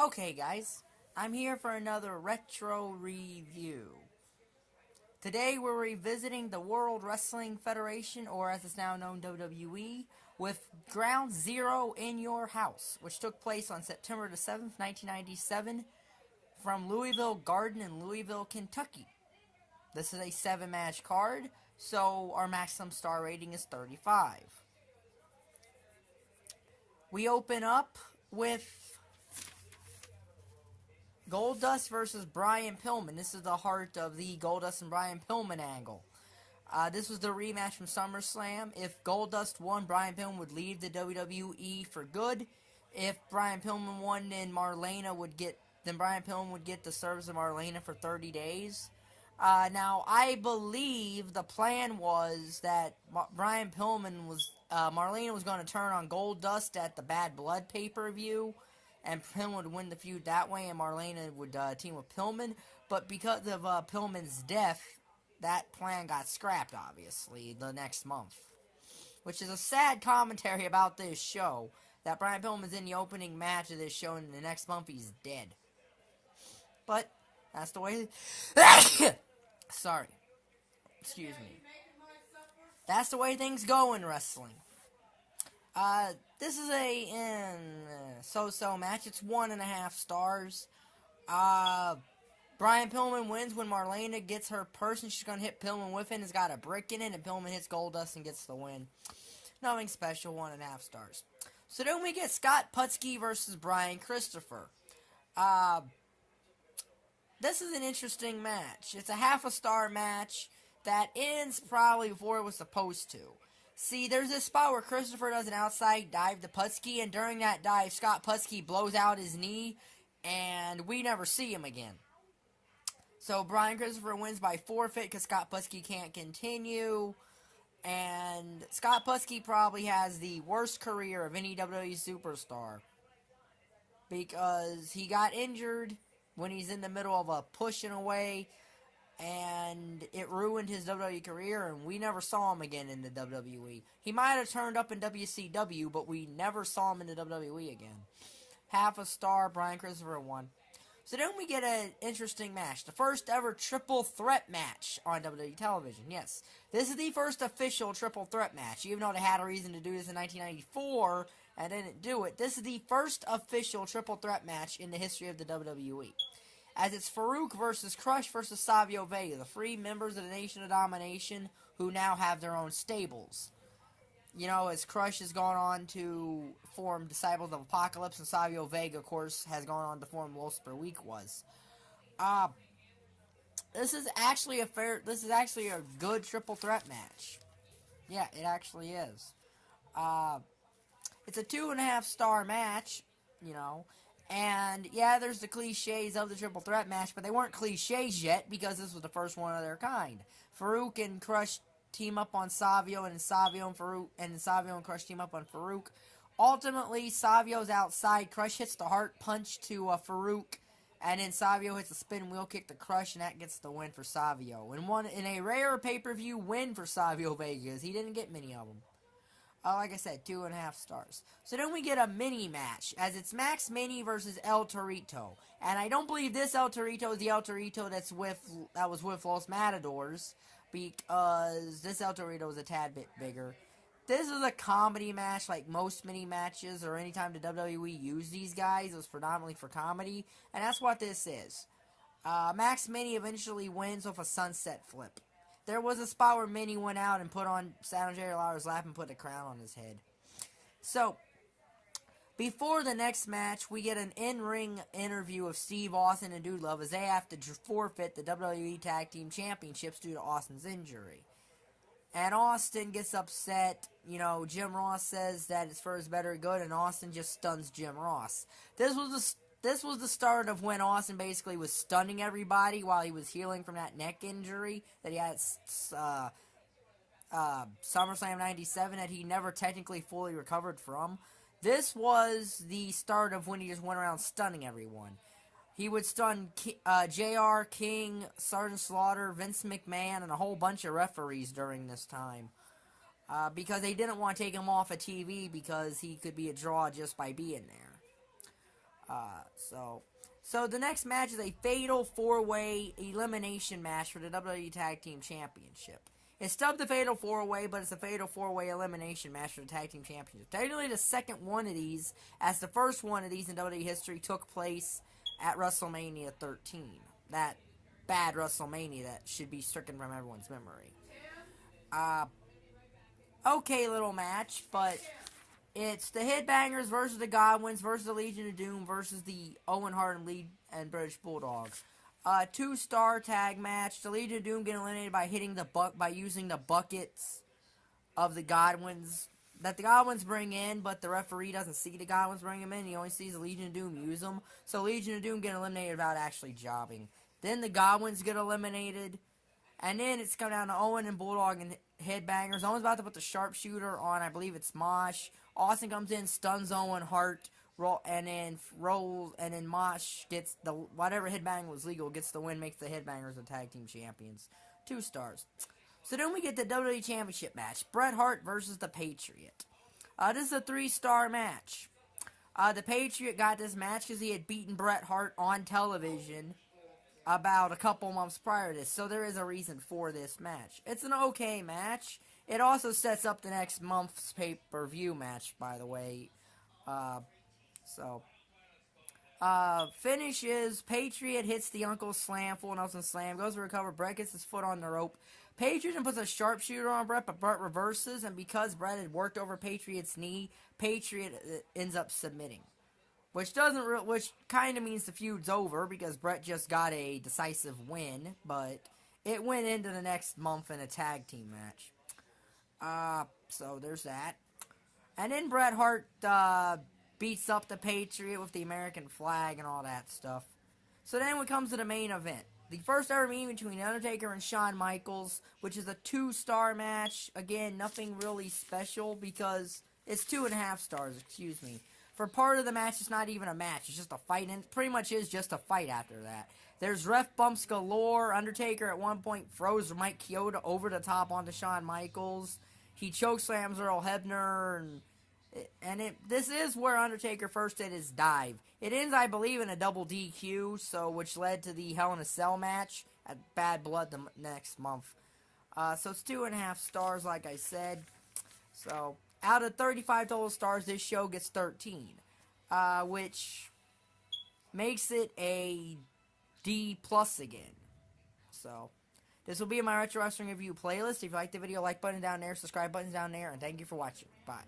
Okay guys, I'm here for another retro review. Today we're revisiting the World Wrestling Federation, or as it's now known, WWE, with Ground Zero in Your House, which took place on September the 7th, 1997, from Louisville Garden in Louisville, Kentucky. This is a 7-match card, so our maximum star rating is 35. We open up with Goldust versus Brian Pillman. This is the heart of the Goldust and Brian Pillman angle. This was the rematch from SummerSlam. If Goldust won, Brian Pillman would leave the WWE for good. If Brian Pillman won, then Brian Pillman would get the service of Marlena for 30 days. Now, I believe the plan was that Marlena was going to turn on Goldust at the Bad Blood pay-per-view, and Pillman would win the feud that way, and Marlena would team with Pillman. But because of Pillman's death, that plan got scrapped, obviously, the next month. Which is a sad commentary about this show, that Brian Pillman's in the opening match of this show, and the next month he's dead. But, that's the way... Sorry. Excuse me. That's the way things go in wrestling. This is a so-so match. It's 1.5 stars. Brian Pillman wins when Marlena gets her person. She's going to hit Pillman with it. It's got a brick in it, and Pillman hits Goldust and gets the win. Nothing special, 1.5 stars. So then we get Scott Putski versus Brian Christopher. This is an interesting match. It's a 1/2 star match that ends probably before it was supposed to. See, there's this spot where Christopher does an outside dive to Putski, and during that dive, Scott Putski blows out his knee, and we never see him again. So Brian Christopher wins by forfeit because Scott Putski can't continue, and Scott Putski probably has the worst career of any WWE superstar because he got injured when he's in the middle of a pushing away, and it ruined his WWE career, and we never saw him again in the WWE. He might have turned up in WCW, but we never saw him in the WWE again. 1/2 star, Brian Christopher won. So then we get an interesting match. The first ever triple threat match on WWE television. Yes, this is the first official triple threat match. Even though they had a reason to do this in 1994 and didn't do it, this is the first official triple threat match in the history of the WWE. As it's Farouk versus Crush versus Savio Vega, the 3 members of the Nation of Domination who now have their own stables. You know, as Crush has gone on to form Disciples of Apocalypse, and Savio Vega, of course, has gone on to form Wolves Per Week was. This is actually a good triple threat match. Yeah, it actually is. It's a 2.5 star match, you know. And, yeah, there's the cliches of the triple threat match, but they weren't cliches yet because this was the first one of their kind. Farouk and Crush team up on Savio, and Savio and Crush team up on Farouk. Ultimately, Savio's outside. Crush hits the heart punch to Farouk, and then Savio hits a spin wheel kick to Crush, and that gets the win for Savio. In a rare pay-per-view win for Savio Vega, he didn't get many of them. Like I said, 2.5 stars. So then we get a mini match, as it's Max Mini versus El Torito. And I don't believe this El Torito is the El Torito that was with Los Matadors, because this El Torito is a tad bit bigger. This is a comedy match, like most mini matches, or anytime the WWE used these guys, it was predominantly for comedy, and that's what this is. Max Mini eventually wins with a sunset flip. There was a spot where Mini went out and sat on Jerry Lawler's lap and put a crown on his head. So, before the next match, we get an in-ring interview of Steve Austin and Dude Love as they have to forfeit the WWE Tag Team Championships due to Austin's injury. And Austin gets upset. You know, Jim Ross says that it's for his better good, and Austin just stuns Jim Ross. This was the start of when Austin basically was stunning everybody while he was healing from that neck injury that he had SummerSlam 97 that he never technically fully recovered from. This was the start of when he just went around stunning everyone. He would stun JR, King, Sergeant Slaughter, Vince McMahon, and a whole bunch of referees during this time. Because they didn't want to take him off of TV because he could be a draw just by being there. So the next match is a fatal 4-way elimination match for the WWE Tag Team Championship. It's dubbed the Fatal 4-Way, but it's a Fatal 4-Way elimination match for the Tag Team Championship. Technically the second one of these, as the first one of these in WWE history took place at WrestleMania 13. That bad WrestleMania that should be stricken from everyone's memory. Okay little match, but it's the Headbangers versus the Godwinns versus the Legion of Doom versus the Owen, Hart, and British Bulldogs. 2-star tag match. The Legion of Doom get eliminated by using the buckets of the Godwinns that the Godwinns bring in, but the referee doesn't see the Godwinns bring them in. He only sees the Legion of Doom use them. So Legion of Doom get eliminated without actually jobbing. Then the Godwinns get eliminated. And then it's come down to Owen and Bulldog and Headbangers. Owen's about to put the sharpshooter on, I believe it's Mosh. Austin comes in, stuns Owen, Hart, and then Mosh gets the, whatever headbang was legal, gets the win, makes the Headbangers the tag team champions. 2 stars. So then we get the WWE Championship match. Bret Hart versus the Patriot. This is a 3-star match. The Patriot got this match because he had beaten Bret Hart on television about a couple months prior to this. So there is a reason for this match. It's an okay match. It also sets up the next month's pay-per-view match, by the way. Finish is Patriot hits the Uncle Slam, full Nelson Slam, goes to recover. Bret gets his foot on the rope. Patriot then puts a sharpshooter on Bret, but Bret reverses, and because Bret had worked over Patriot's knee, Patriot ends up submitting. Which kind of means the feud's over, because Bret just got a decisive win, but it went into the next month in a tag team match. So there's that. And then Bret Hart beats up the Patriot with the American flag and all that stuff. So then it comes to the main event. The first ever meeting between Undertaker and Shawn Michaels, which is a 2-star match. Again, nothing really special because it's 2.5 stars, excuse me. For part of the match, it's not even a match. It's just a fight, and it pretty much is just a fight after that. There's ref bumps galore. Undertaker at one point throws Mike Chioda over the top onto Shawn Michaels. He chokeslams Earl Hebner, this is where Undertaker first did his dive. It ends, I believe, in a double DQ, which led to the Hell in a Cell match at Bad Blood the next month. So it's 2.5 stars, like I said. So out of 35 total stars, this show gets 13, which makes it a D+ again. So this will be in my Retro Wrestling Review playlist. If you like the video, like button down there, subscribe button's down there, and thank you for watching. Bye.